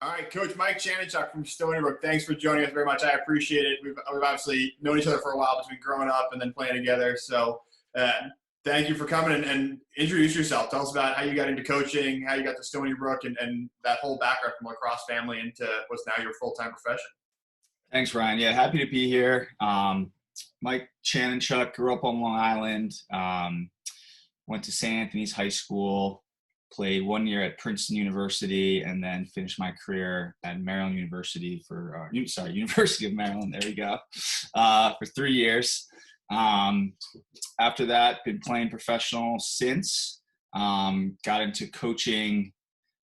All right, Coach Mike Chanenchuk from Stony Brook. Thanks for joining us very much. I appreciate it. We've obviously known each other for a while between growing up and then playing together. So thank you for coming and introduce yourself. Tell us about how you got into coaching, how you got to Stony Brook, and that whole background from lacrosse family into what's now your full-time profession. Thanks, Ryan. Yeah, happy to be here. Mike Chanenchuk, grew up on Long Island, went to St. Anthony's High School, played 1 year at Princeton University, and then finished my career at Maryland University University of Maryland, there we go, for 3 years. After that, been playing professional since, got into coaching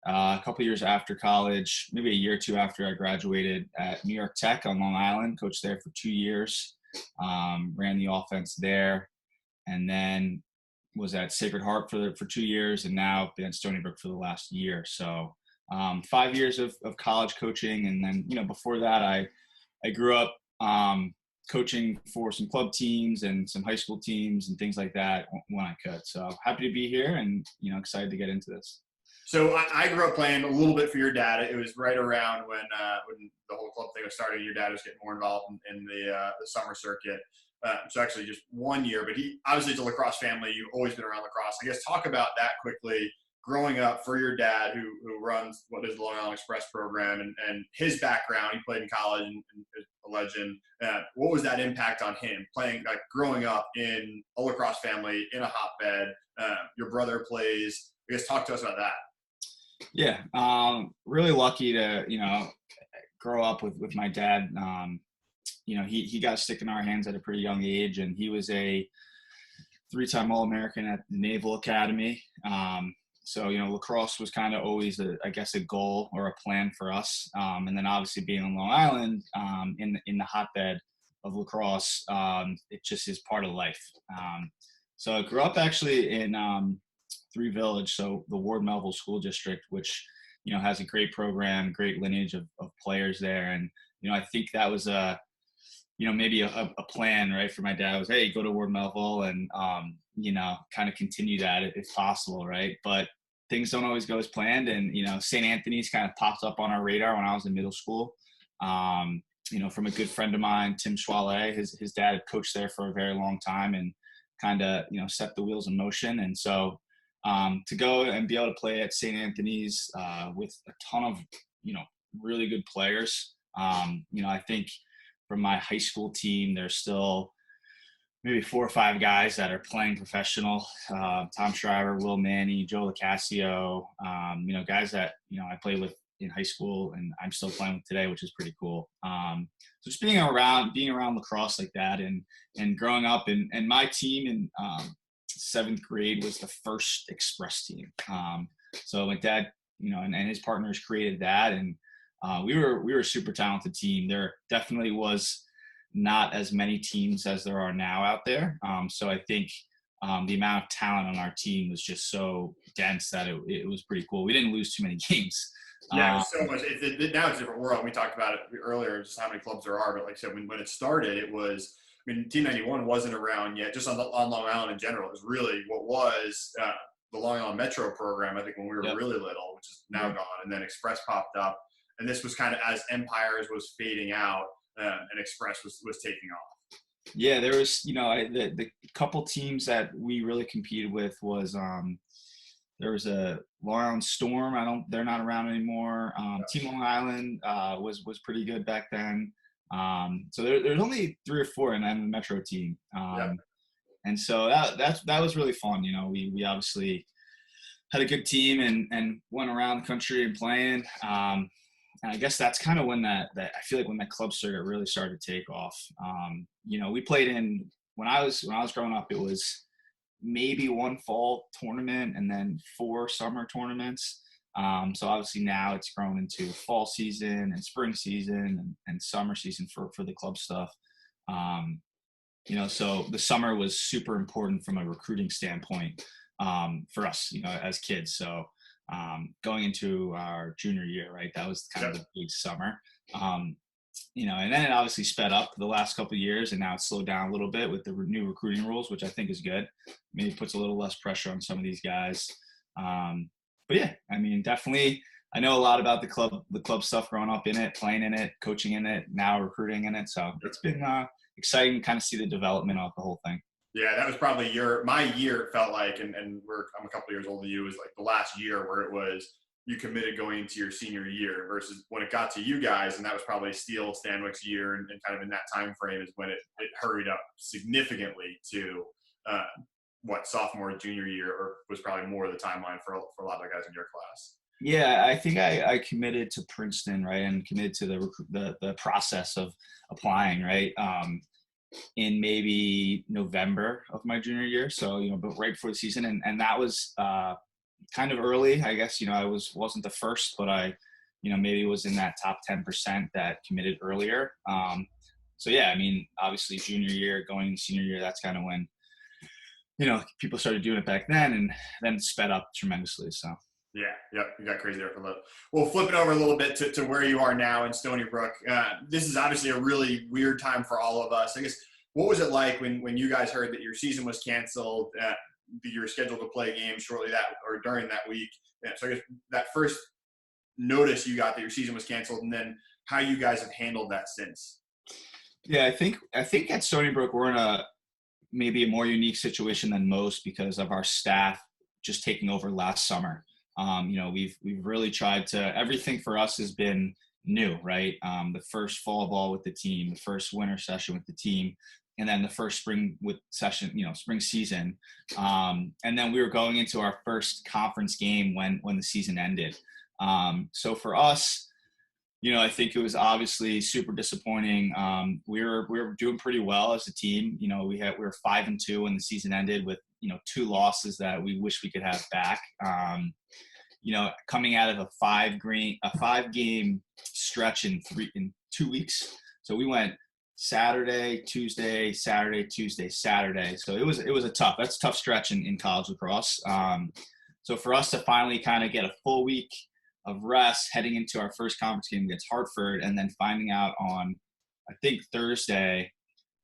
a couple years after college, maybe a year or two after I graduated at New York Tech on Long Island, coached there for 2 years, ran the offense there, and then was at Sacred Heart for 2 years, and now been at Stony Brook for the last year. So 5 years of college coaching. And then, before that, I grew up coaching for some club teams and some high school teams and things like that when I could. So happy to be here and, excited to get into this. So I grew up playing a little bit for your dad. It was right around when the whole club thing was starting. Your dad was getting more involved in the summer circuit. So actually just 1 year, but he obviously it's a lacrosse family. You've always been around lacrosse. I guess talk about that quickly, growing up for your dad who runs what is the Long Island Express program and his background. He played in college and is a legend. What was that impact on him growing up in a lacrosse family in a hotbed? Your brother plays. I guess talk to us about that. Yeah, really lucky to, grow up with my dad. He got a stick in our hands at a pretty young age, and he was a 3-time All-American at the Naval Academy. So, lacrosse was kind of always, a goal or a plan for us. And then obviously being on Long Island in the hotbed of lacrosse, it just is part of life. So I grew up actually in Three Village, so the Ward Melville School District, which, has a great program, great lineage of players there. And, I think that was maybe a plan, right, for my dad was, hey, go to Ward Melville and, kind of continue that if possible, right? But things don't always go as planned. And, St. Anthony's kind of popped up on our radar when I was in middle school, from a good friend of mine, Tim Schwale. His dad had coached there for a very long time and kind of, set the wheels in motion. And so to go and be able to play at St. Anthony's with a ton of, really good players, I think from my high school team, there's still maybe 4 or 5 guys that are playing professional. Tom Shriver, Will Manny, Joe Lacasio, guys that, I played with in high school and I'm still playing with today, which is pretty cool. So just being around lacrosse like that and growing up and my team in 7th grade was the first express team. So my dad, and his partners created that, and we were a super talented team. There definitely was not as many teams as there are now out there. So I think the amount of talent on our team was just so dense that it was pretty cool. We didn't lose too many games. Yeah, so much. Now it's a different world. We talked about it earlier, just how many clubs there are. But like I said, when it started, it was, Team 91 wasn't around yet, just on Long Island in general. It was really what was the Long Island Metro program, I think, when we were really little, which is now gone. And then Express popped up. And this was kind of as Empires was fading out and Express was taking off. Yeah, there was, the couple teams that we really competed with was there was a Long Island Storm. They're not around anymore. Team Long Island was pretty good back then. So there's only 3 or 4 and then the Metro team. And so that was really fun. We obviously had a good team and went around the country and playing. And I guess that's kind of when that I feel like when that club circuit really started to take off. We played in when I was growing up, it was maybe 1 fall tournament and then 4 summer tournaments. So obviously now it's grown into fall season and spring season and summer season for the club stuff. So the summer was super important from a recruiting standpoint for us, as kids. So going into our junior year, right? That was kind of the big summer. And then it obviously sped up the last couple of years, and now it's slowed down a little bit with the new recruiting rules, which I think is good. Maybe puts a little less pressure on some of these guys. But yeah, definitely I know a lot about the club stuff growing up in it, playing in it, coaching in it, now recruiting in it. So it's been exciting to kind of see the development of the whole thing. Yeah, that was probably my year. It felt like, and I'm a couple years older than you. Was like the last year where it was you committed going into your senior year versus when it got to you guys, and that was probably Steele Stanwick's year, and kind of in that time frame is when it hurried up significantly to sophomore junior year, or was probably more of the timeline for a lot of the guys in your class. Yeah, I think I committed to Princeton, right, and committed to the process of applying, right, in maybe November of my junior year. So, but right before the season, and that was kind of early, I guess. I wasn't the first, but I, maybe was in that top 10% that committed earlier. So yeah, I mean, obviously junior year going into senior year, that's kind of when, people started doing it back then, and then sped up tremendously. So. Yeah, yep, you got crazy there for a little. Well, flip it over a little bit to where you are now in Stony Brook. This is obviously a really weird time for all of us. I guess, what was it like when you guys heard that your season was canceled, that you were scheduled to play games shortly during that week? So I guess that first notice you got that your season was canceled, and then how you guys have handled that since. Yeah, I think at Stony Brook we're in maybe a more unique situation than most because of our staff just taking over last summer. We've really tried to, everything for us has been new, right? The first fall ball with the team, the first winter session with the team, and then the first spring spring season. And then we were going into our first conference game when the season ended. So for us, I think it was obviously super disappointing. We were doing pretty well as a team. We were 5-2 when the season ended with 2 losses that we wish we could have back. Coming out of a 5-game stretch in 2 weeks. So we went Saturday, Tuesday, Saturday, Tuesday, Saturday. So it was a tough stretch in college lacrosse. So for us to finally kind of get a full week of rest heading into our first conference game against Hartford, and then finding out on, I think, Thursday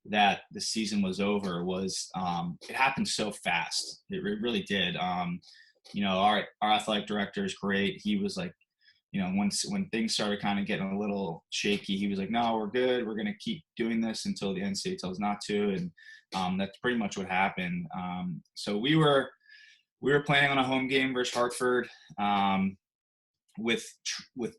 that the season was over it happened so fast. It really did. Our athletic director is great. He was like, when things started kind of getting a little shaky, he was like, no, we're good. We're going to keep doing this until the NCAA tells us not to. And that's pretty much what happened. So we were planning on a home game versus Hartford, with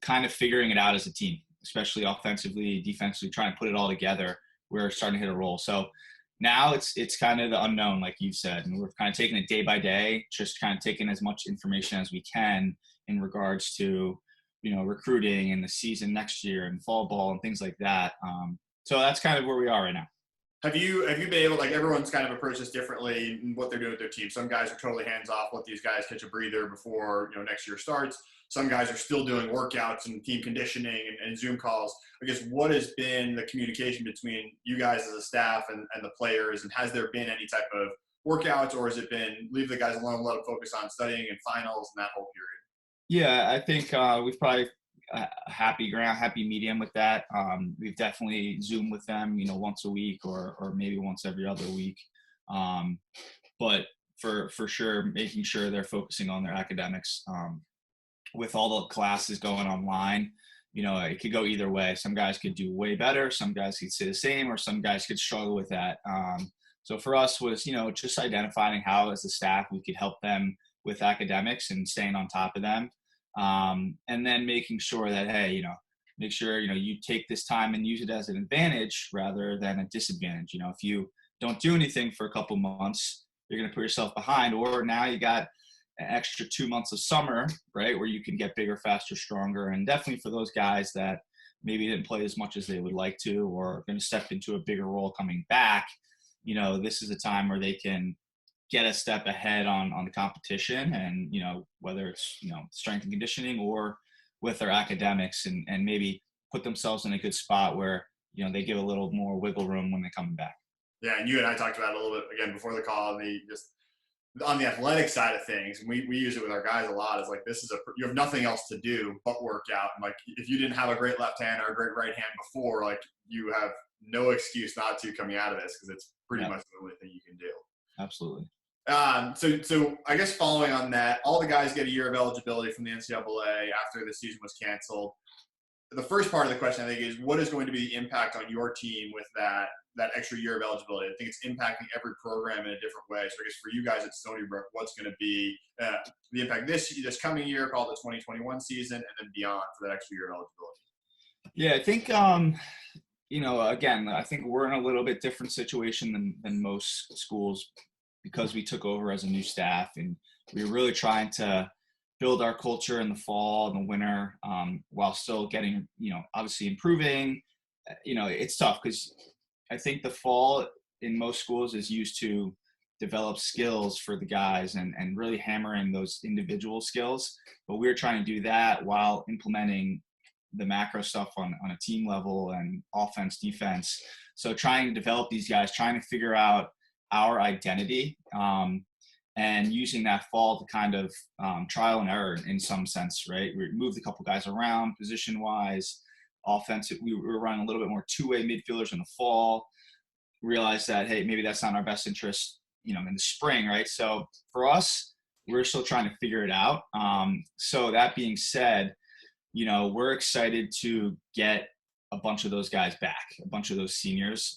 kind of figuring it out as a team, especially offensively, defensively, trying to put it all together. We're starting to hit a roll. So now it's kind of the unknown, like you said, and we're kind of taking it day by day, just kind of taking as much information as we can in regards to, recruiting and the season next year and fall ball and things like that. So that's kind of where we are right now. Have you been able, like, everyone's kind of approached this differently in what they're doing with their team. Some guys are totally hands off, let these guys catch a breather before, next year starts. Some guys are still doing workouts and team conditioning and Zoom calls. I guess, what has been the communication between you guys as a staff and the players, and has there been any type of workouts, or has it been leave the guys alone, let them focus on studying and finals and that whole period? Yeah, I think we've probably happy medium with that. We've definitely Zoomed with them, once a week or maybe once every other week. But for sure, making sure they're focusing on their academics. With all the classes going online, it could go either way. Some guys could do way better, some guys could stay the same, or some guys could struggle with that. So for us was, just identifying how as a staff we could help them with academics and staying on top of them. And then making sure that, hey, make sure, you take this time and use it as an advantage rather than a disadvantage. If you don't do anything for a couple months, you're going to put yourself behind, or now you got an extra 2 months of summer, right, where you can get bigger, faster, stronger. And definitely for those guys that maybe didn't play as much as they would like to, or are going to step into a bigger role coming back, this is a time where they can get a step ahead on the competition, and, whether it's, strength and conditioning or with their academics, and maybe put themselves in a good spot where, they give a little more wiggle room when they're coming back. Yeah. And you and I talked about it a little bit again before the call, and just on the athletic side of things, and we use it with our guys a lot. It's like, you have nothing else to do but work out. And like, if you didn't have a great left hand or a great right hand before, like, you have no excuse not to coming out of this, because it's pretty much the only thing you can do. Absolutely. So I guess following on that, all the guys get a year of eligibility from the NCAA after the season was canceled. The first part of the question, I think, is what is going to be the impact on your team with that extra year of eligibility? I think it's impacting every program in a different way. So I guess for you guys at Stony Brook, what's going to be the impact this coming year, called the 2021 season, and then beyond for that extra year of eligibility? Yeah, I think again, I think we're in a little bit different situation than most schools because we took over as a new staff, and we were really trying to build our culture in the fall and the winter, while still getting, obviously improving. It's tough because I think the fall in most schools is used to develop skills for the guys and really hammer in those individual skills. But we're trying to do that while implementing the macro stuff on a team level and offense, defense. So trying to develop these guys, trying to figure out our identity, and using that fall to kind of trial and error in some sense, right? We moved a couple guys around position-wise. Offensive, we were running a little bit more two-way midfielders in the fall. Realized that, hey, maybe that's not in our best interest, in the spring, right? So for us, we're still trying to figure it out. So that being said, we're excited to get a bunch of those guys back, a bunch of those seniors.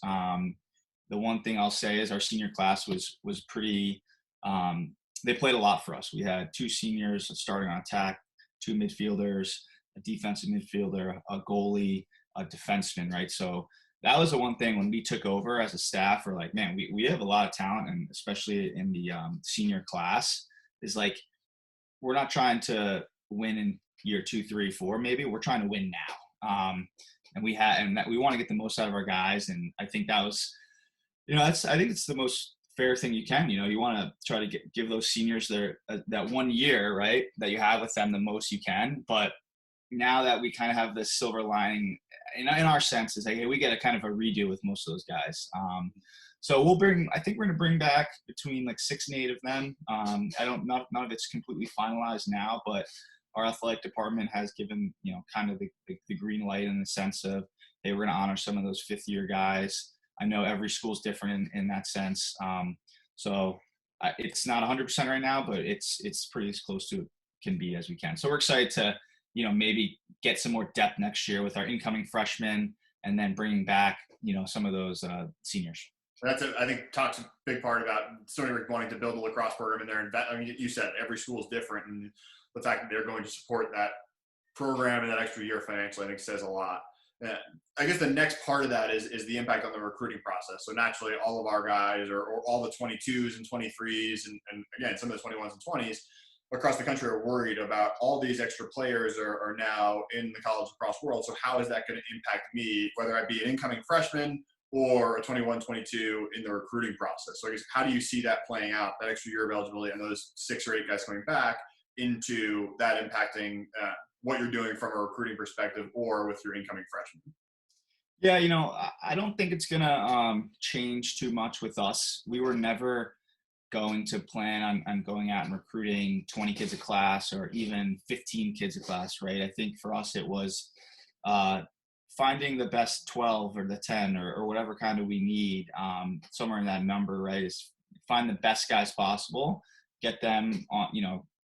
The one thing I'll say is our senior class was pretty, they played a lot for us. We had 2 seniors starting on attack, 2 midfielders, a defensive midfielder, a goalie, a defenseman, right? So that was the one thing when we took over as a staff, we're like, man, we have a lot of talent, and especially in the senior class, is like, we're not trying to win in year 2, 3, 4, maybe. We're trying to win now. And that we want to get the most out of our guys. And I think that was, I think it's the most fair thing you can. You want to try to give those seniors that 1 year, right, that you have with them the most you can. But now that we kind of have this silver lining in our sense is like, hey, we get a kind of a redo with most of those guys. So I think we're going to bring back between like 6 and 8 of them. None of it's completely finalized now, but our athletic department has given, kind of the green light in the sense of, hey, we're going to honor some of those 5th-year guys. I know every school's different in that sense. So it's not 100% right now, but it's pretty as close to it can be as we can. So we're excited to, maybe get some more depth next year with our incoming freshmen, and then bringing back, some of those seniors. I think talks a big part about Stony Brook wanting to build a lacrosse program in there. And you said every school is different, and the fact that they're going to support that program and that extra year financially, I think says a lot. I guess the next part of that is the impact on the recruiting process. So naturally, all of our guys, or all the 22s and 23s, and again, some of the 21s and 20s across the country are worried about all these extra players are now in the college lacrosse world. So how is that going to impact me, whether I be an incoming freshman or a 21, 22 in the recruiting process? So I guess, how do you see that playing out, that extra year of eligibility and those 6 or 8 guys coming back, into that impacting what you're doing from a recruiting perspective or with your incoming freshmen? Yeah, I don't think it's going to change too much with us. We were never going to plan on going out and recruiting 20 kids a class or even 15 kids a class, right? I think for us it was finding the best 12 or the 10 or whatever kind of we need, somewhere in that number, right? Is find the best guys possible, get them on,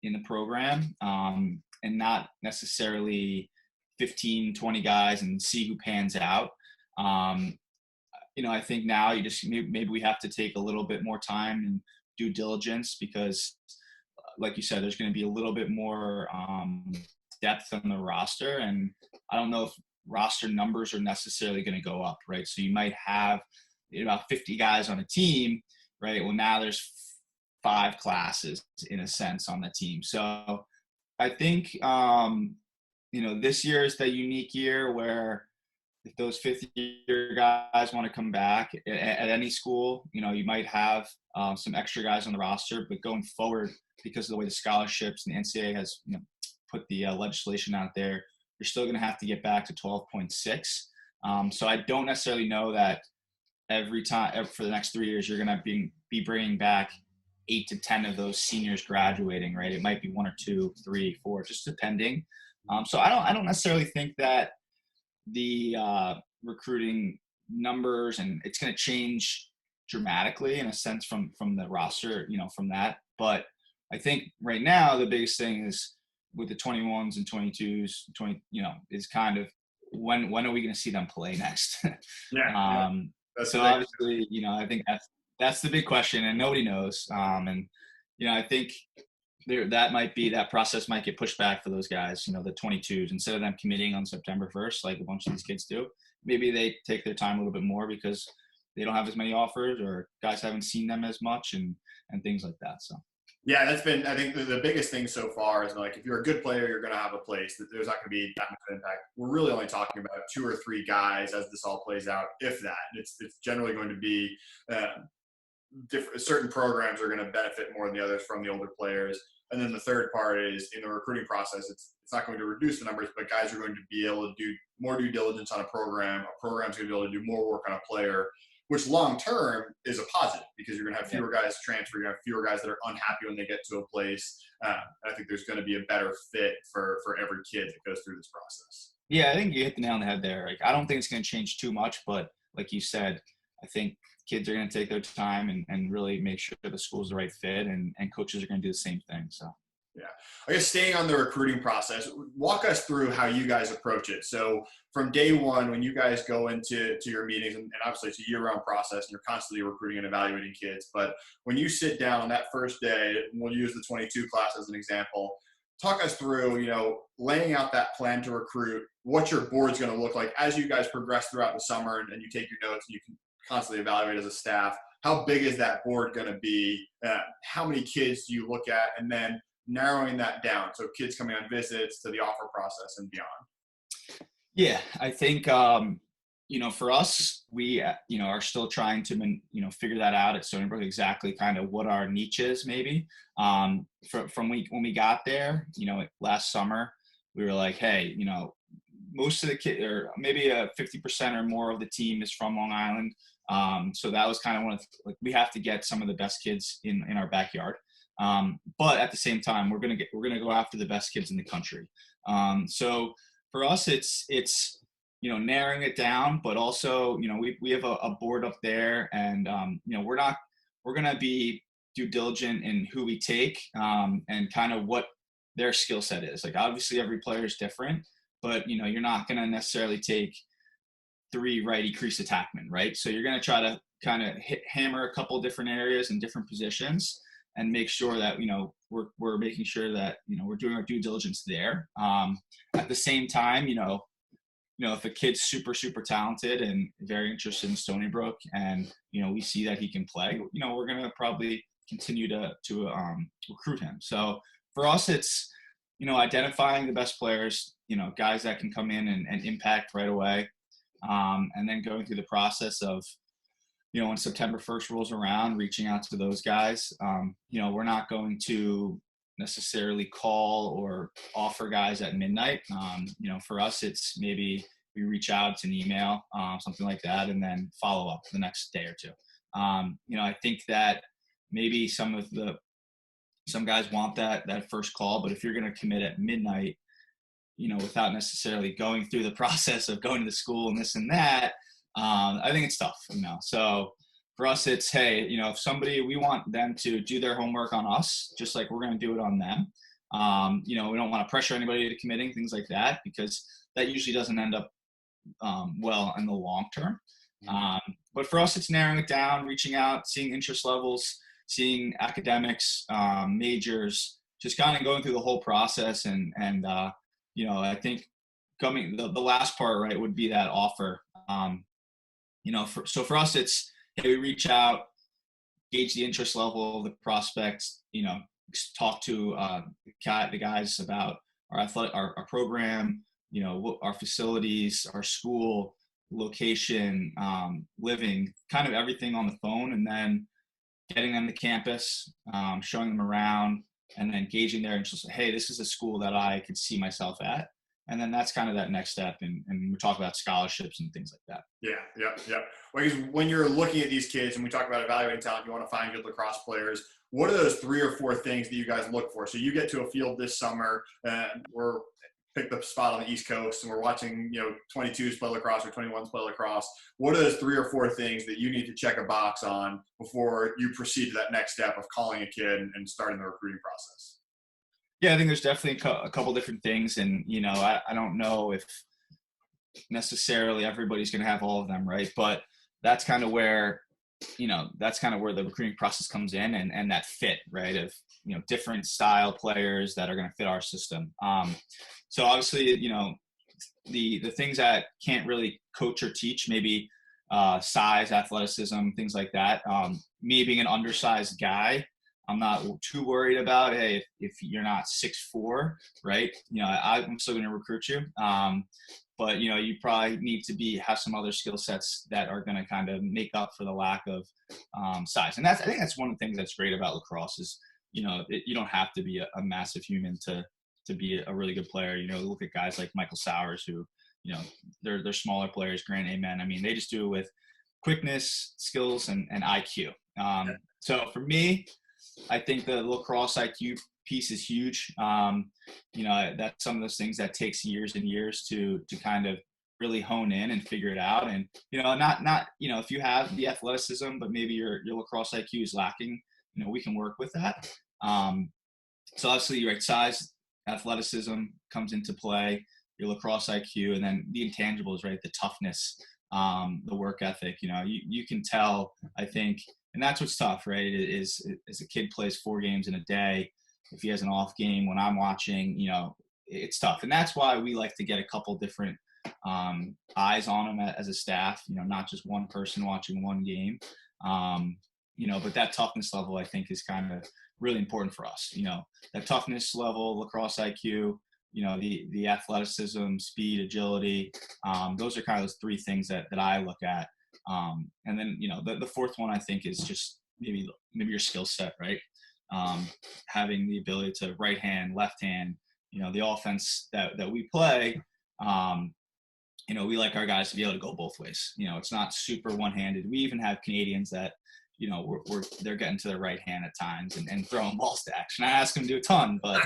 in the program, and not necessarily 15, 20 guys and see who pans out. I think now maybe we have to take a little bit more time and due diligence, because like you said, there's going to be a little bit more depth on the roster, and I don't know if roster numbers are necessarily going to go up, right? So you might have about 50 guys on a team, right? Well, now there's 5 classes in a sense on the team. So I think, this year is the unique year where if those 5th-year guys want to come back at any school, you might have some extra guys on the roster. But going forward, because of the way the scholarships and the NCAA has put the legislation out there, you're still going to have to get back to 12.6. So I don't necessarily know that every time for the next 3 years you're going to be bringing back 8 to 10 of those seniors graduating, right? It might be 1 or 2, 3, 4, just depending. So I don't necessarily think that the recruiting numbers and it's going to change dramatically in a sense from the roster, from that. But I think right now the biggest thing is with the 21s and 22s, is kind of when are we going to see them play next? Yeah. That's So obviously, I think that's the big question, and nobody knows. And I think that process might get pushed back for those guys. The 22s, instead of them committing on September 1st, like a bunch of these kids do, maybe they take their time a little bit more because they don't have as many offers, or guys haven't seen them as much, and things like that. So. Yeah, that's been, I think, the biggest thing so far is, like, if you're a good player, you're going to have a place. There's not going to be that much impact. We're really only talking about 2 or 3 guys as this all plays out, if that. It's generally going to be certain programs are going to benefit more than the others from the older players. And then the third part is, in the recruiting process, it's not going to reduce the numbers, but guys are going to be able to do more due diligence on a program. A program's going to be able to do more work on a player, which long term is a positive, because you're going to have fewer guys transfer. You're going to have fewer guys that are unhappy when they get to a place. I think there's going to be a better fit for every kid that goes through this process. Yeah, I think you hit the nail on the head there. Like, I don't think it's going to change too much, but like you said, I think kids are going to take their time and really make sure the school's the right fit, and coaches are going to do the same thing. So. Yeah. I guess staying on the recruiting process, walk us through how you guys approach it. So from day one, when you guys go into your meetings, and obviously it's a year-round process and you're constantly recruiting and evaluating kids, but when you sit down on that first day, we'll use the 22 class as an example, talk us through, laying out that plan to recruit, what your board's going to look like as you guys progress throughout the summer, and you take your notes and you can constantly evaluate as a staff. How big is that board going to be? How many kids do you look at? And then narrowing that down, so kids coming on visits to the offer process and beyond. Yeah, I think for us, we are still trying to figure that out at Stony Brook, exactly kind of what our niche is. Maybe when we got there, last summer, we were like, hey, most of the kids, or maybe 50% or more of the team is from Long Island. So that was kind of one of we have to get some of the best kids in our backyard. But at the same time, we're gonna go after the best kids in the country. So for us, it's narrowing it down, but also we have a board up there, and we're gonna be due diligent in who we take, and kind of what their skill set is. Like, obviously every player is different, but you're not gonna necessarily take 3 righty crease attackmen, right? So you're gonna try to kind of hammer a couple different areas and different positions, and make sure that we're making sure that we're doing our due diligence there. At the same time, if a kid's super talented and very interested in Stony Brook, and we see that he can play, we're gonna probably continue to recruit him. So for us, it's identifying the best players, guys that can come in and impact right away, and then going through the process of when September 1st rolls around, reaching out to those guys. We're not going to necessarily call or offer guys at midnight. For us, it's maybe we reach out, it's an email, something like that, and then follow up the next day or two. I think that maybe some guys want that first call, but if you're going to commit at midnight, without necessarily going through the process of going to the school and this and that, I think it's tough, So for us, it's, hey, if somebody, we want them to do their homework on us, just like we're going to do it on them. We don't want to pressure anybody to committing, things like that, because that usually doesn't end up well in the long term. But for us, it's narrowing it down, reaching out, seeing interest levels, seeing academics, majors, just kind of going through the whole process. And I think the last part, right, would be that offer. So for us, it's, hey, we reach out, gauge the interest level of the prospects, talk to the guys about our program, our facilities, our school, location, living, kind of everything on the phone, and then getting them to campus, showing them around, and then gauging their interest. Hey, this is a school that I could see myself at. And then that's kind of that next step. And we talk about scholarships and things like that. Yeah. Well, when you're looking at these kids and we talk about evaluating talent, you want to find good lacrosse players. What are those 3 or 4 things that you guys look for? So you get to a field this summer, and we're picked the spot on the East Coast and we're watching, 22s play lacrosse or 21s play lacrosse, what are those 3 or 4 things that you need to check a box on before you proceed to that next step of calling a kid and starting the recruiting process? Yeah, I think there's definitely a couple different things. And, I don't know if necessarily everybody's going to have all of them, right? But that's kind of where, the recruiting process comes in, and that fit, right? Of, different style players that are going to fit our system. So obviously, the things that can't really coach or teach, maybe size, athleticism, things like that. Me being an undersized guy, I'm not too worried about, hey, if you're not 6'4", right? I'm still going to recruit you. But, you probably need to have some other skill sets that are going to kind of make up for the lack of size. And I think that's one of the things that's great about lacrosse is, you don't have to be a massive human to be a really good player. Look at guys like Michael Sowers who, they're smaller players, Grant Amen. I mean, they just do it with quickness, skills, and IQ. So for me, I think the lacrosse IQ piece is huge. That's some of those things that takes years and years to kind of really hone in and figure it out. And, not if you have the athleticism, but maybe your lacrosse IQ is lacking, we can work with that. So obviously, your size, athleticism comes into play, your lacrosse IQ, and then the intangibles, right? The toughness, the work ethic, you can tell, I think, and that's what's tough, right? Is a kid plays 4 games in a day. If he has an off game when I'm watching, it's tough. And that's why we like to get a couple different eyes on him as a staff, not just one person watching one game. But that toughness level, I think, is kind of really important for us. That toughness level, lacrosse IQ, the athleticism, speed, agility. Those are kind of those 3 things that I look at. And then, the 4th one, I think, is just maybe your skill set, right? Having the ability to right hand, left hand, the offense that we play, we like our guys to be able to go both ways. It's not super one-handed. We even have Canadians that, they're getting to their right hand at times and throwing balls to action. I ask them to do a ton, but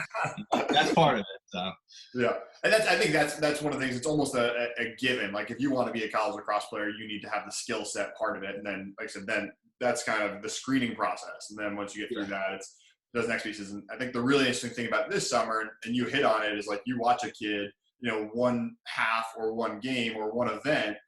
that's part of it. So. Yeah, and I think that's one of the things. It's almost a given. Like if you want to be a college lacrosse player, you need to have the skill set part of it, and then, like I said, then that's kind of the screening process. And then once you get through that, it's those next pieces. And I think the really interesting thing about this summer, and you hit on it, is like you watch a kid, one half or one game or one event,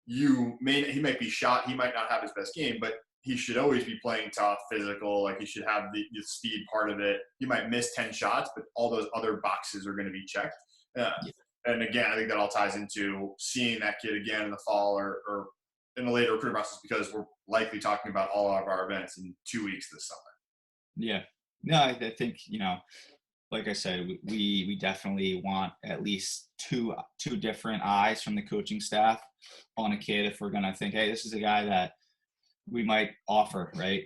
he might be shot, he might not have his best game, but he should always be playing tough, physical. Like he should have the speed part of it. He might miss 10 shots, but all those other boxes are going to be checked. And again, I think that all ties into seeing that kid again in the fall or in the later recruiting process, because we're likely talking about all of our events in 2 weeks this summer. Yeah. No, I think, like I said, we definitely want at least two different eyes from the coaching staff on a kid if we're going to think, hey, this is a guy that we might offer, right?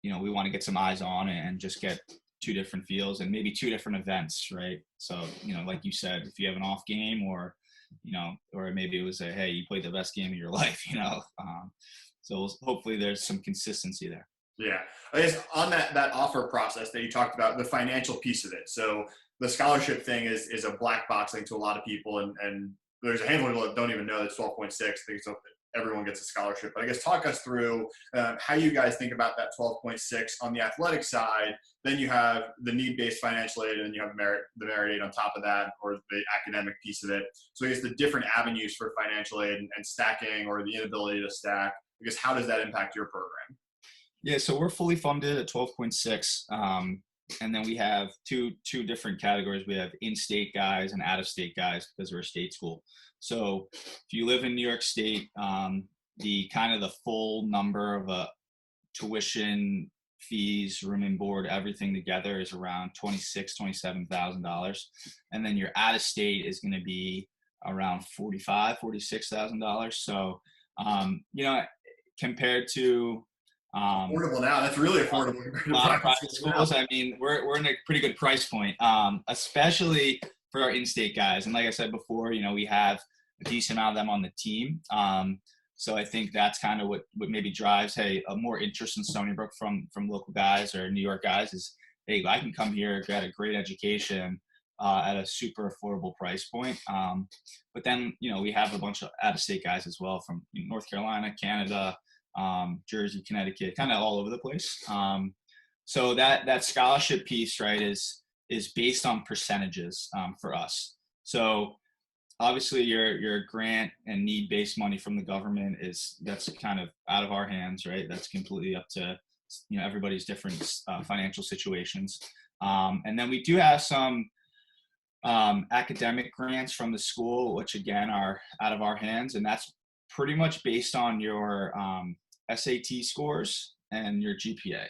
We want to get some eyes on and just get 2 different feels and maybe 2 different events, right? So, like you said, if you have an off game or maybe it was hey, you played the best game of your life, so hopefully there's some consistency there. Yeah. I guess on that offer process that you talked about, the financial piece of it. So the scholarship thing is a black box thing to a lot of people. And there's a handful of people that don't even know it's 12.6. I think so everyone gets a scholarship. But I guess talk us through how you guys think about that 12.6 on the athletic side. Then you have the need-based financial aid, and then you have the merit aid on top of that, or the academic piece of it. So I guess the different avenues for financial aid and stacking, or the inability to stack, I guess how does that impact your program? Yeah, so we're fully funded at 12.6. And then we have two different categories. We have in-state guys and out-of-state guys because we're a state school. So if you live in New York State, the kind of the full number of tuition, fees, room and board, everything together is around $27,000. And then your out-of-state is going to be around $46,000. So, compared to affordable now. That's really affordable. A lot of private schools. I mean, we're in a pretty good price point, especially for our in-state guys. And like I said before, we have a decent amount of them on the team. So I think that's kind of what maybe drives, a more interest in Stony Brook from local guys or New York guys is, hey, I can come here, get a great education, at a super affordable price point. But then, we have a bunch of out-of-state guys as well from North Carolina, Canada, Jersey, Connecticut, kind of all over the place. So that scholarship piece, right, is based on percentages for us. So obviously your grant and need-based money from the government that's kind of out of our hands, right? That's completely up to everybody's different financial situations. And then we do have some academic grants from the school, which again are out of our hands, and that's pretty much based on your SAT scores and your GPA.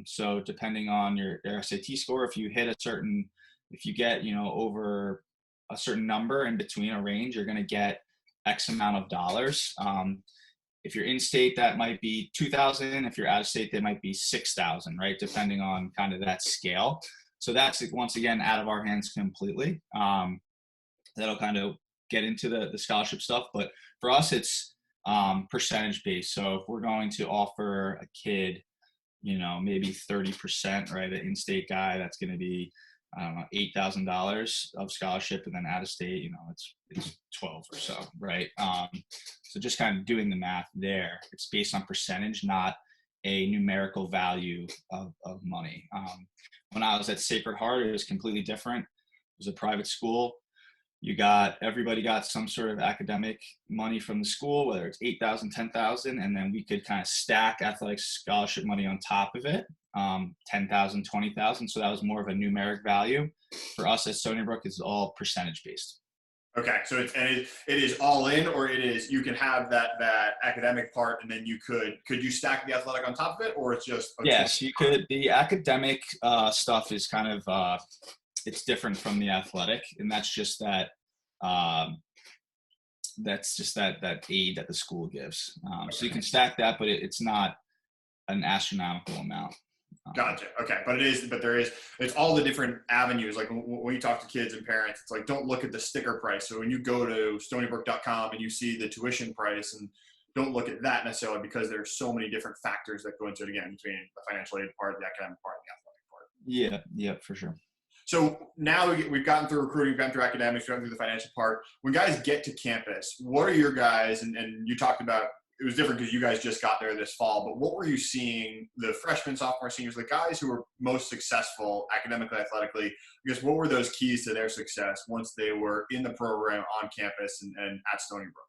So depending on your SAT score, if you get over a certain number in between a range, you're going to get X amount of dollars. If you're in state, that might be 2,000. If you're out of state, that might be 6,000, right? Depending on kind of that scale. So that's, once again, out of our hands completely. That'll kind of get into the scholarship stuff. But for us, it's percentage based. So if we're going to offer a kid, maybe 30%, right? An in-state guy, that's going to be, I don't know, $8,000 of scholarship, and then out of state, it's 12 or so, right? So just kind of doing the math there. It's based on percentage, not a numerical value of money. When I was at Sacred Heart, it was completely different. It was a private school. Everybody got some sort of academic money from the school, whether it's 8,000, 10,000, and then we could kind of stack athletic scholarship money on top of it, 10,000, 20,000. So that was more of a numeric value. For us at Stony Brook, it's all percentage based. Okay, so it is all in, or it is you can have that academic part, and then could you stack the athletic on top of it, or it's just yes, you could. The academic stuff is kind of it's different from the athletic, and that's just that that aid that the school gives. So you can stack that, but it's not an astronomical amount. Gotcha. Okay. It's all the different avenues. Like when you talk to kids and parents, it's like, don't look at the sticker price. So when you go to stonybrook.com and you see the tuition price, and don't look at that necessarily, because there's so many different factors that go into it, again, between the financial aid part, the academic part, and the athletic part. Yeah, for sure. So now we've gotten through recruiting, we've gotten through academics, we've gotten through the financial part. When guys get to campus, what are your guys, and you talked about, it was different because you guys just got there this fall, but what were you seeing, the freshmen, sophomore, seniors, the guys who were most successful academically, athletically, I guess, what were those keys to their success once they were in the program, on campus, and at Stony Brook?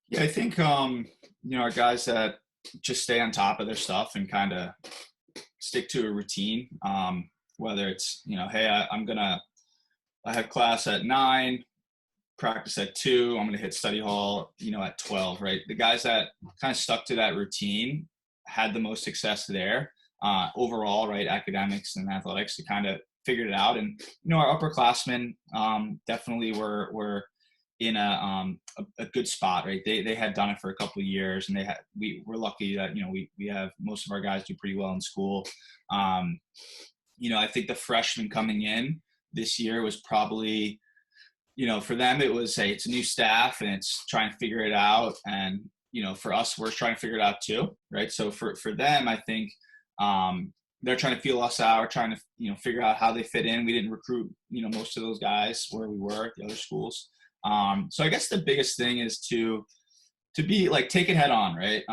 Yeah, I think, our guys that just stay on top of their stuff and kind of stick to a routine, whether it's, hey, I have class at 9, practice at 2, I'm going to hit study hall, at 12, right? The guys that kind of stuck to that routine had the most success there overall, right? Academics and athletics, they kind of figured it out. And, our upperclassmen definitely were in a good spot, right? They had done it for a couple of years, and we were lucky that, we have most of our guys do pretty well in school. I think the freshmen coming in this year was probably, for them, it was, hey, it's a new staff and it's trying to figure it out. And, for us, we're trying to figure it out too, right? So for them, I think they're trying to feel us out, trying to, figure out how they fit in. We didn't recruit, most of those guys where we were at the other schools. So I guess the biggest thing is to be like, take it head on, right?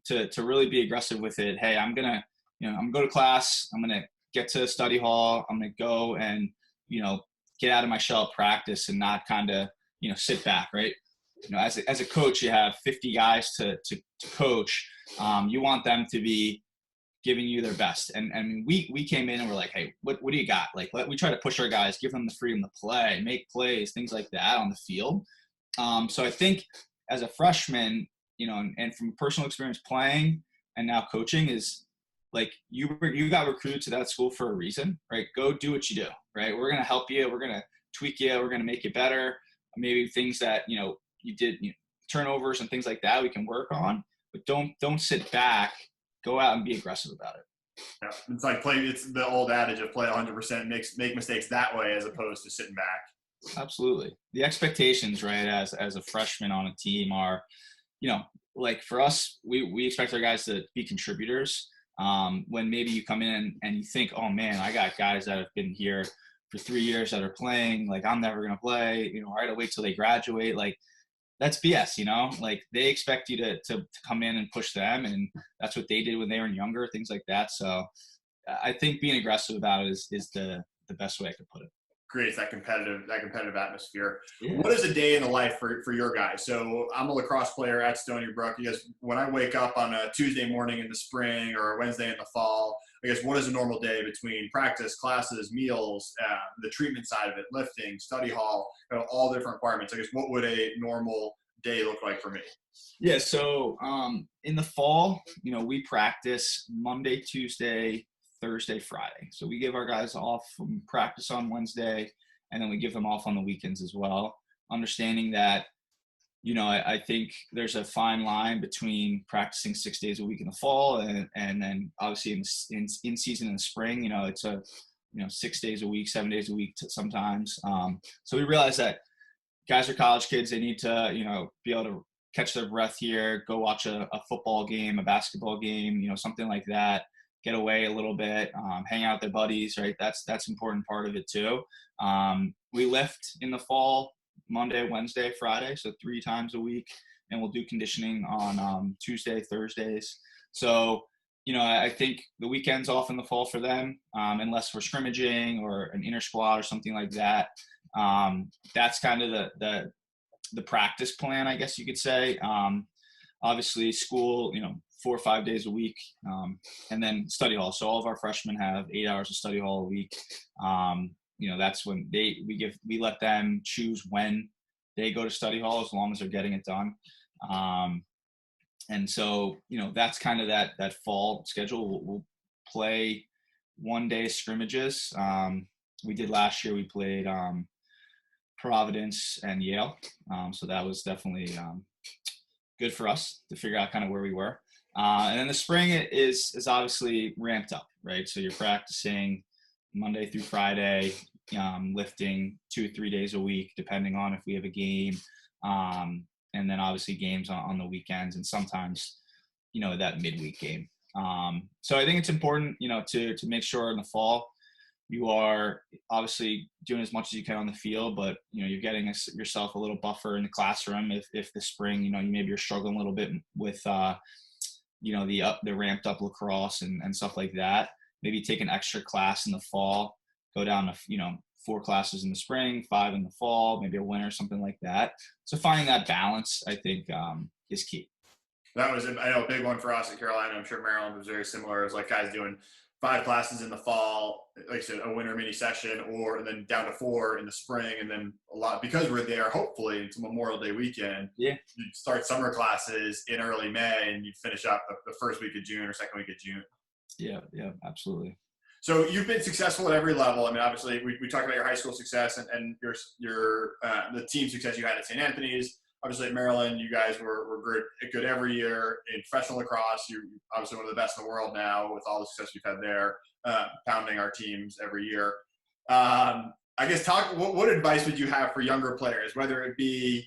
To really be aggressive with it. Hey, I'm going to go to class. I'm going to get to study hall. I'm going to go and, get out of my shell at practice and not kind of, sit back, right? As a coach, you have 50 guys to coach. You want them to be giving you their best. And we came in and we're like, hey, what do you got? Like, we try to push our guys, give them the freedom to play, make plays, things like that on the field. So I think as a freshman, and from personal experience playing and now coaching, is like, you got recruited to that school for a reason, right? Go do what you do, right? We're going to help you. We're going to tweak you. We're going to make you better. Maybe things that, you did, turnovers and things like that we can work on, but don't sit back. Go out and be aggressive about it. Yeah, it's like it's the old adage of play 100%, make mistakes that way as opposed to sitting back. Absolutely. The expectations, right, as a freshman on a team are, like for us, we expect our guys to be contributors. When maybe you come in and you think, oh man, I got guys that have been here for 3 years that are playing. Like, I'm never going to play, I got to wait till they graduate. Like, that's BS, like they expect you to come in and push them. And that's what they did when they were younger, things like that. So I think being aggressive about it is the best way I could put it. Creates that competitive atmosphere. Yeah. What is a day in the life for your guys? So I'm a lacrosse player at Stony Brook. I guess when I wake up on a Tuesday morning in the spring or a Wednesday in the fall, I guess what is a normal day between practice, classes, meals, the treatment side of it, lifting, study hall, all different requirements? I guess what would a normal day look like for me? Yeah. So in the fall, we practice Monday, Tuesday, Thursday, Friday. So we give our guys off from practice on Wednesday, and then we give them off on the weekends as well. Understanding that, I think there's a fine line between practicing 6 days a week in the fall and then obviously in season in the spring, it's 6 days a week, 7 days a week sometimes. So we realize that guys are college kids. They need to, be able to catch their breath here, go watch a football game, a basketball game, something like that. Get away a little bit, hang out with their buddies, right? That's an important part of it too. We lift in the fall, Monday, Wednesday, Friday, so 3 times a week, and we'll do conditioning on Tuesday, Thursdays. So, I think the weekend's off in the fall for them, unless we're scrimmaging or an inter squad or something like that. That's kind of the practice plan, I guess you could say. Obviously, school, 4 or 5 days a week, and then study hall. So all of our freshmen have 8 hours of study hall a week. That's when we let them choose when they go to study hall as long as they're getting it done. And so, that's kind of that fall schedule. We'll play 1 day scrimmages. We did last year. We played Providence and Yale. So that was definitely good for us to figure out kind of where we were. And then the spring is obviously ramped up, right? So you're practicing Monday through Friday, lifting 2 or 3 days a week, depending on if we have a game. And then obviously games on the weekends and sometimes, that midweek game. So I think it's important, to make sure in the fall you are obviously doing as much as you can on the field, but, you're getting yourself a little buffer in the classroom. If the spring, maybe you're struggling a little bit with, the ramped up lacrosse and stuff like that, maybe take an extra class in the fall, go down to, 4 classes in the spring, 5 in the fall, maybe a winter, something like that. So finding that balance, I think, is key. That was, I know, a big one for us in Carolina. I'm sure Maryland was very similar. It was like guys doing 5 classes in the fall, like I said, a winter mini session, and then down to 4 in the spring. And then a lot, because we're there, hopefully it's Memorial Day weekend. Yeah. You'd start summer classes in early May and you'd finish up the first week of June or second week of June. Yeah, absolutely. So you've been successful at every level. I mean, obviously we talked about your high school success and your the team success you had at St. Anthony's. Obviously at Maryland, you guys were good every year in professional lacrosse. You're obviously one of the best in the world now with all the success you've had there, pounding our teams every year. I guess what advice would you have for younger players, whether it be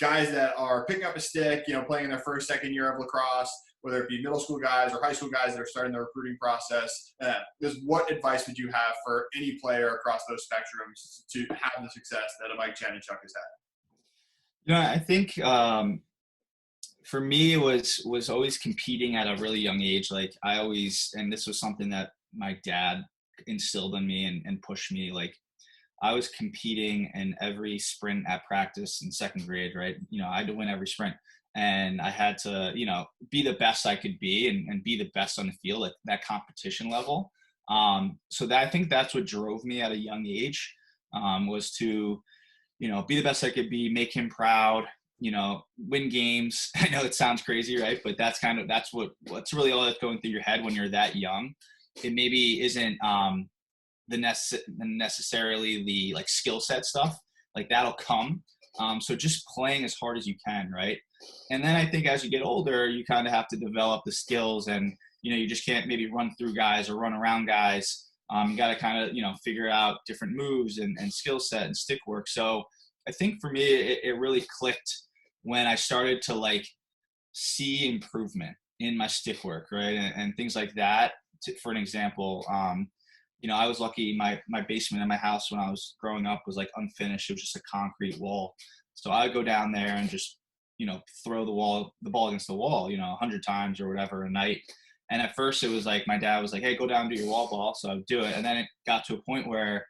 guys that are picking up a stick, playing in their first, second year of lacrosse, whether it be middle school guys or high school guys that are starting the recruiting process? What advice would you have for any player across those spectrums to have the success that a Mike Chanenchuk has had? I think for me, it was always competing at a really young age. Like and this was something that my dad instilled in me and pushed me. Like I was competing in every sprint at practice in second grade, right? I had to win every sprint. And I had to, be the best I could be and be the best on the field at that competition level. So I think that's what drove me at a young age, was to, be the best I could be, make him proud, win games. I know it sounds crazy, right? But that's what's really all that's going through your head when you're that young. It maybe isn't necessarily the like skill set stuff, like that'll come. So just playing as hard as you can, right? And then I think as you get older, you kind of have to develop the skills and, you just can't maybe run through guys or run around guys. You got to kind of, figure out different moves and skill set and stick work. So I think for me, it really clicked when I started to like see improvement in my stick work, right? And things like that. For an example, I was lucky. My basement in my house when I was growing up was like unfinished. It was just a concrete wall. So I would go down there and just, throw the ball against the wall, 100 times or whatever a night. And at first it was like, my dad was like, hey, go down and do your wall ball. So I would do it. And then it got to a point where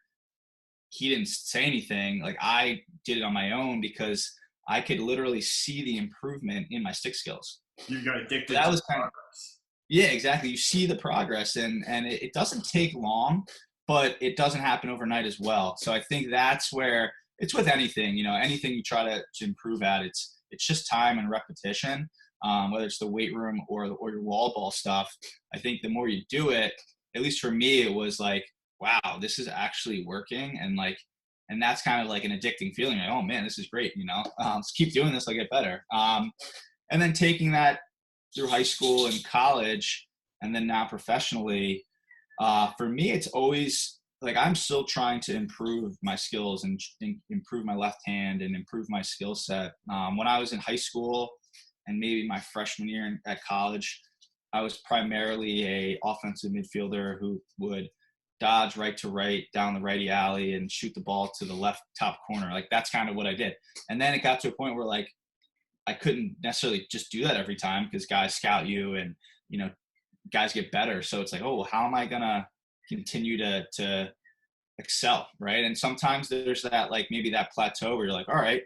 he didn't say anything. Like I did it on my own because I could literally see the improvement in my stick skills. You got addicted that to was kind of, progress. yeah, exactly. You see the progress and it doesn't take long, but it doesn't happen overnight as well. So I think that's where it's with anything, anything you try to improve at, it's just time and repetition, whether it's the weight room or your wall ball stuff. I think the more you do it, at least for me, it was like, wow, this is actually working. And that's kind of like an addicting feeling. Like, oh man, this is great. Let's keep doing this. I'll get better. And then taking that through high school and college, and then now professionally, for me, it's always like, I'm still trying to improve my skills and improve my left hand and improve my skill set. When I was in high school and maybe my freshman year at college, I was primarily a offensive midfielder who would dodge right to right down the righty alley and shoot the ball to the left top corner. Like that's kind of what I did. And then it got to a point where like I couldn't necessarily just do that every time because guys scout you and, guys get better. So it's like, oh, well, how am I going to continue to excel, right? And sometimes there's that, like maybe that plateau where you're like, all right,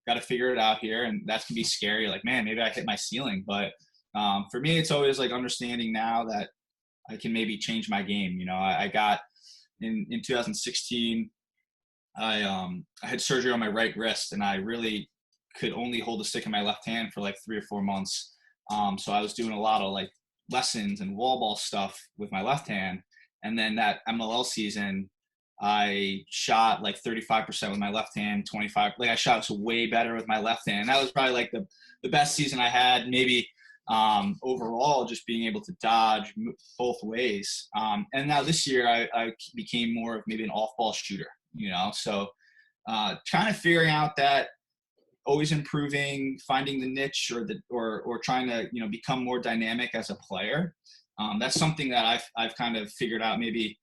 got to figure it out here. And that can be scary. Like, man, maybe I hit my ceiling. But for me, it's always like understanding now that I can maybe change my game. I got in 2016, I had surgery on my right wrist and I really could only hold the stick in my left hand for like 3 or 4 months. So I was doing a lot of like lessons and wall ball stuff with my left hand. And then that MLL season, I shot like 35% with my left hand, 25. Like I shot way better with my left hand. That was probably like the best season I had, maybe overall, just being able to dodge both ways. And now this year I became more of maybe an off ball shooter, so kind of figuring out that always improving, finding the niche or trying to, become more dynamic as a player. That's something that I've kind of figured out maybe,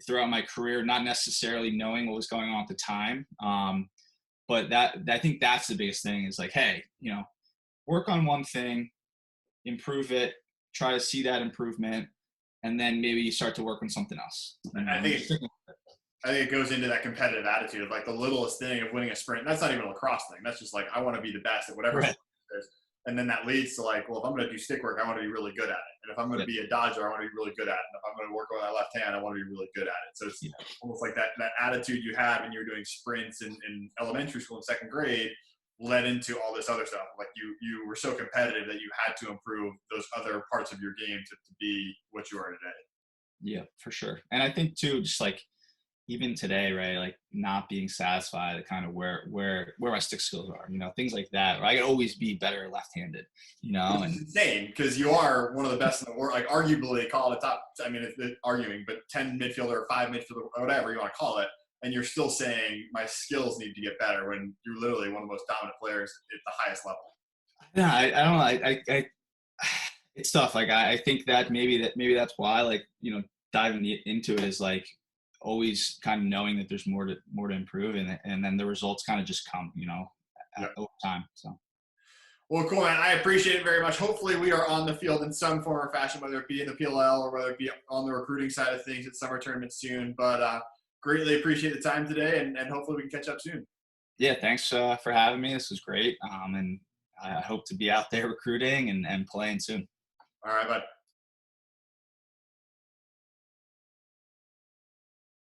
throughout my career, not necessarily knowing what was going on at the time. But I think that's the biggest thing is like, hey, work on one thing, improve it, try to see that improvement, and then maybe you start to work on something else. I think it goes into that competitive attitude of like the littlest thing of winning a sprint. That's not even a lacrosse thing. That's just like, I want to be the best at whatever. Right. And then that leads to like, well, if I'm going to do stick work, I want to be really good at it. And if I'm going to be a dodger, I want to be really good at it. And if I'm going to work on my left hand, I want to be really good at it. So it's almost like that attitude you have and you're doing sprints in elementary school and second grade led into all this other stuff. Like you were so competitive that you had to improve those other parts of your game to be what you are today. Yeah, for sure. And I think too, just like even today, right? Like not being satisfied at kind of where my stick skills are, things like that. Or I could always be better left-handed, and it's insane because you are one of the best in the world. Like arguably call it a top, I mean, it's arguing, but 10 midfielder or 5 midfielder or whatever you want to call it. And you're still saying my skills need to get better when you're literally one of the most dominant players at the highest level. Yeah, I don't know. I it's tough. Like I think that maybe that's why, like, diving into it is like always kind of knowing that there's more to improve, and then the results kind of just come, over time. So. Well, cool, man. I appreciate it very much. Hopefully we are on the field in some form or fashion, whether it be in the PLL or whether it be on the recruiting side of things at summer tournaments soon. But greatly appreciate the time today, and hopefully we can catch up soon. Yeah, thanks for having me. This was great. And I hope to be out there recruiting and playing soon. All right, bud.